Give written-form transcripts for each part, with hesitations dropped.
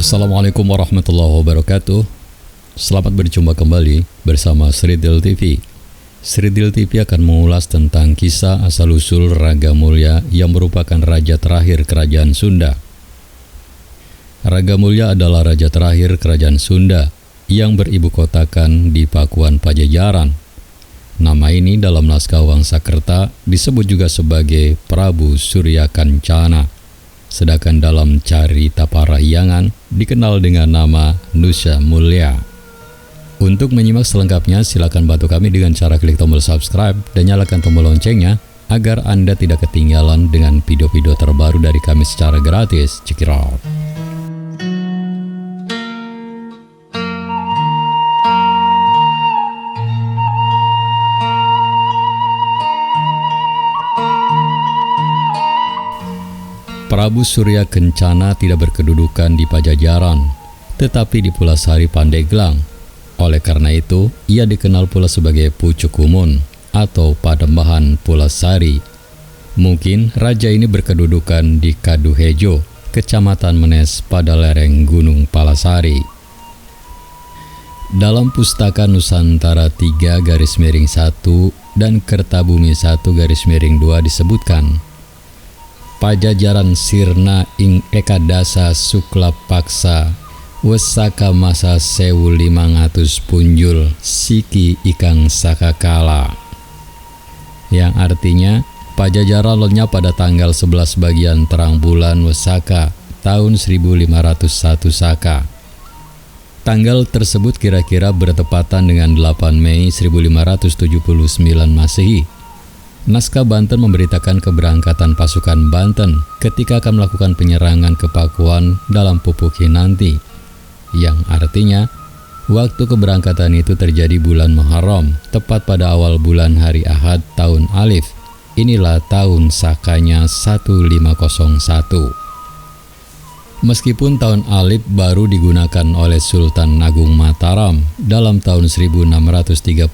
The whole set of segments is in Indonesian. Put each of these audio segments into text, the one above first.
Assalamualaikum warahmatullahi wabarakatuh. Selamat berjumpa kembali bersama Sridil TV. Sridil TV akan mengulas tentang kisah asal-usul Ragamulya yang merupakan raja terakhir kerajaan Sunda. Ragamulya adalah raja terakhir kerajaan Sunda yang beribu kotakan di Pakuan Pajajaran. Nama ini dalam naskah Wangsakerta disebut juga sebagai Prabu Surya Kencana. Sedangkan dalam Carita Parahyangan dikenal dengan nama Nusya Mulya. Untuk menyimak selengkapnya, silakan bantu kami dengan cara klik tombol subscribe dan nyalakan tombol loncengnya agar Anda tidak ketinggalan dengan video-video terbaru dari kami secara gratis. Check it out. Prabu Surya Kencana tidak berkedudukan di Pajajaran, tetapi di Pulasari Pandeglang. Oleh karena itu, ia dikenal pula sebagai Pucukumun atau Panembahan Pulasari. Mungkin raja ini berkedudukan di Kaduhejo, Kecamatan Menes pada lereng Gunung Palasari. Dalam Pustaka Nusantara 3-1 dan Kertabumi 1-2 disebutkan, Pajajaran sirna ing ekadasa sukla paksa wesaka masa 1500 punjul siki ikang sakakala, yang artinya Pajajaran lenyap pada tanggal 11 bagian terang bulan Wesaka tahun 1501 Saka. Tanggal tersebut kira-kira bertepatan dengan 8 Mei 1579 Masehi. Naskah Banten memberitakan keberangkatan pasukan Banten ketika akan melakukan penyerangan ke Pakuan dalam Pupuk Hinanti, yang artinya waktu keberangkatan itu terjadi bulan Muharram, tepat pada awal bulan hari Ahad tahun Alif. Inilah tahun Sakanya 1501. Meskipun tahun Alif baru digunakan oleh Sultan Agung Mataram dalam tahun 1633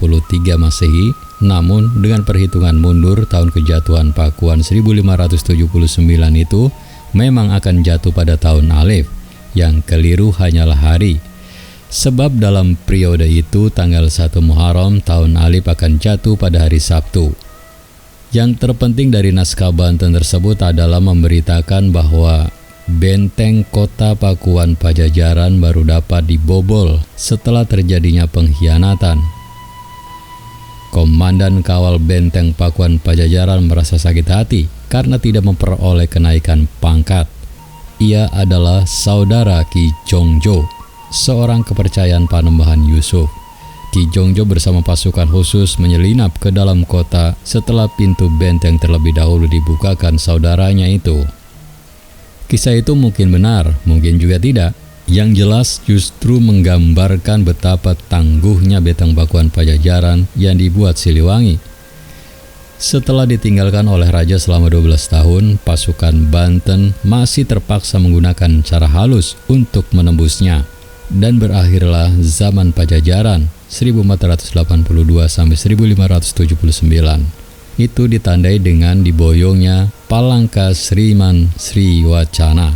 Masehi, namun dengan perhitungan mundur tahun kejatuhan Pakuan 1579 itu memang akan jatuh pada tahun Alif, yang keliru hanyalah hari. Sebab dalam periode itu tanggal 1 Muharram tahun Alif akan jatuh pada hari Sabtu. Yang terpenting dari naskah Banten tersebut adalah memberitakan bahwa benteng kota Pakuan Pajajaran baru dapat dibobol setelah terjadinya pengkhianatan. Komandan kawal benteng Pakuan Pajajaran merasa sakit hati karena tidak memperoleh kenaikan pangkat. Ia adalah saudara Ki Jongjo, seorang kepercayaan Panembahan Yusuf. Ki Jongjo bersama pasukan khusus menyelinap ke dalam kota setelah pintu benteng terlebih dahulu dibukakan saudaranya itu. Kisah itu mungkin benar, mungkin juga tidak. Yang jelas justru menggambarkan betapa tangguhnya benteng Pakuan Pajajaran yang dibuat Siliwangi. Setelah ditinggalkan oleh raja selama 12 tahun, pasukan Banten masih terpaksa menggunakan cara halus untuk menembusnya. Dan berakhirlah zaman Pajajaran 1482-1579. Itu ditandai dengan diboyongnya Palangka Sriman Sriwacana,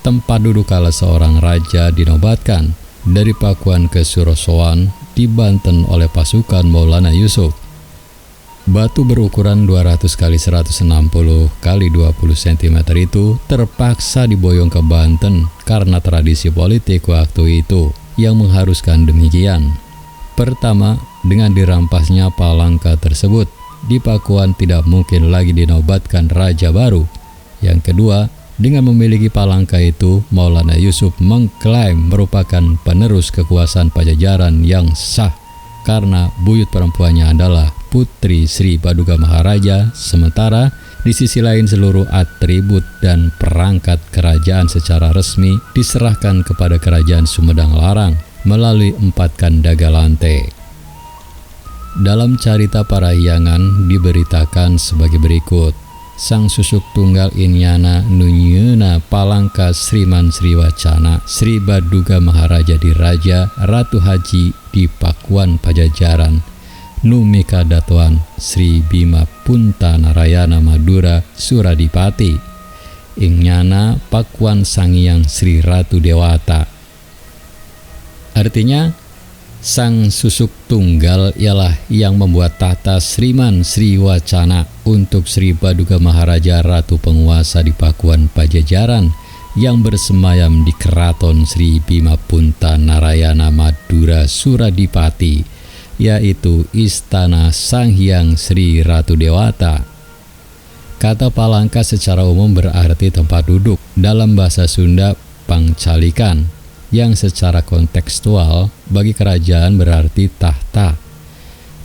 tempat duduk kala seorang raja dinobatkan dari Pakuan ke Surosoan di Banten oleh pasukan Maulana Yusuf. Batu berukuran 200 x 160 x 20 cm itu terpaksa diboyong ke Banten karena tradisi politik waktu itu yang mengharuskan demikian. Pertama, dengan dirampasnya Palangka tersebut, di Pakuan tidak mungkin lagi dinobatkan raja baru. Yang kedua, dengan memiliki Palangka itu, Maulana Yusuf mengklaim merupakan penerus kekuasaan Pajajaran yang sah karena buyut perempuannya adalah Putri Sri Baduga Maharaja, sementara di sisi lain seluruh atribut dan perangkat kerajaan secara resmi diserahkan kepada Kerajaan Sumedang Larang melalui 4 Kandaga Lante. Dalam Carita Parahyangan diberitakan sebagai berikut. Sang susuk tunggal inyana nunyeuna Palangka Sriman Sriwacana Sri Baduga Maharaja di Raja Ratu Haji di Pakuan Pajajaran Numika Datuan Sri Bima Punta Narayana Madura Suradipati Ingnyana Pakuan Sangyang Sri Ratu Dewata Artinya, Sang Susuk Tunggal ialah yang membuat tahta Sriman Sriwacana untuk Sri Baduga Maharaja Ratu Penguasa di Pakuan Pajajaran yang bersemayam di Keraton Sri Bima Punta Narayana Madura Suradipati, yaitu Istana Sanghyang Sri Ratu Dewata. Kata Palangka secara umum berarti tempat duduk, dalam bahasa Sunda pangcalikan, yang secara kontekstual bagi kerajaan berarti tahta.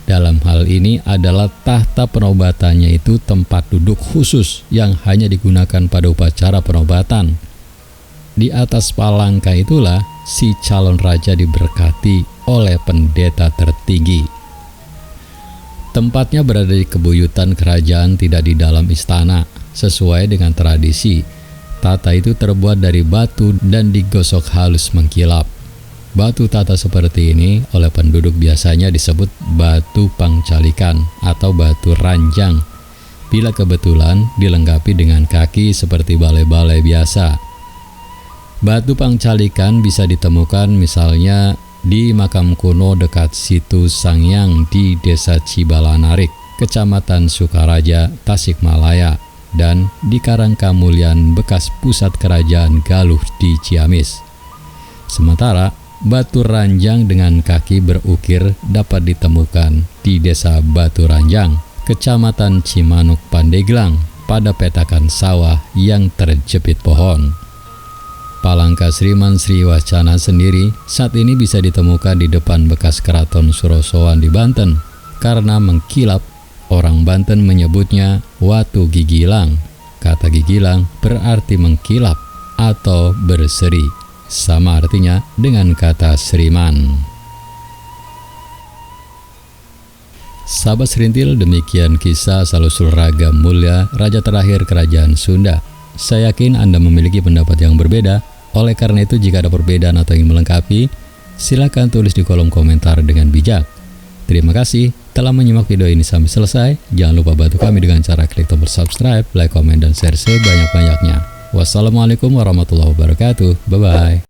Dalam hal ini adalah tahta penobatannya itu tempat duduk khusus yang hanya digunakan pada upacara penobatan. Di atas palangka itulah si calon raja diberkati oleh pendeta tertinggi. Tempatnya berada di kebuyutan kerajaan, tidak di dalam istana. Sesuai dengan tradisi, tata itu terbuat dari batu dan digosok halus mengkilap. Batu tata seperti ini oleh penduduk biasanya disebut batu pangcalikan atau batu ranjang, bila kebetulan dilengkapi dengan kaki seperti balai-balai biasa. Batu pangcalikan bisa ditemukan misalnya di makam kuno dekat Situ Sangyang di Desa Cibalanarik, Kecamatan Sukaraja, Tasikmalaya, dan di Karangkamulyan bekas pusat kerajaan Galuh di Ciamis. Sementara batu ranjang dengan kaki berukir dapat ditemukan di Desa Batu Ranjang, Kecamatan Cimanuk, Pandeglang, pada petakan sawah yang terjepit pohon. Palangka Sriman Sriwacana sendiri saat ini bisa ditemukan di depan bekas Keraton Surosoan di Banten. Karena mengkilap, orang Banten menyebutnya Watu Gigilang. Kata gigilang berarti mengkilap atau berseri, sama artinya dengan kata Sriman. Sahabat Serintil, demikian kisah asal-usul Ragam Mulya, raja terakhir kerajaan Sunda. Saya yakin Anda memiliki pendapat yang berbeda. Oleh karena itu, jika ada perbedaan atau ingin melengkapi, silakan tulis di kolom komentar dengan bijak. Terima kasih telah menyimak video ini sampai selesai. Jangan lupa bantu kami dengan cara klik tombol subscribe, like, komen, dan share sebanyak-banyaknya. Wassalamualaikum warahmatullahi wabarakatuh. Bye-bye.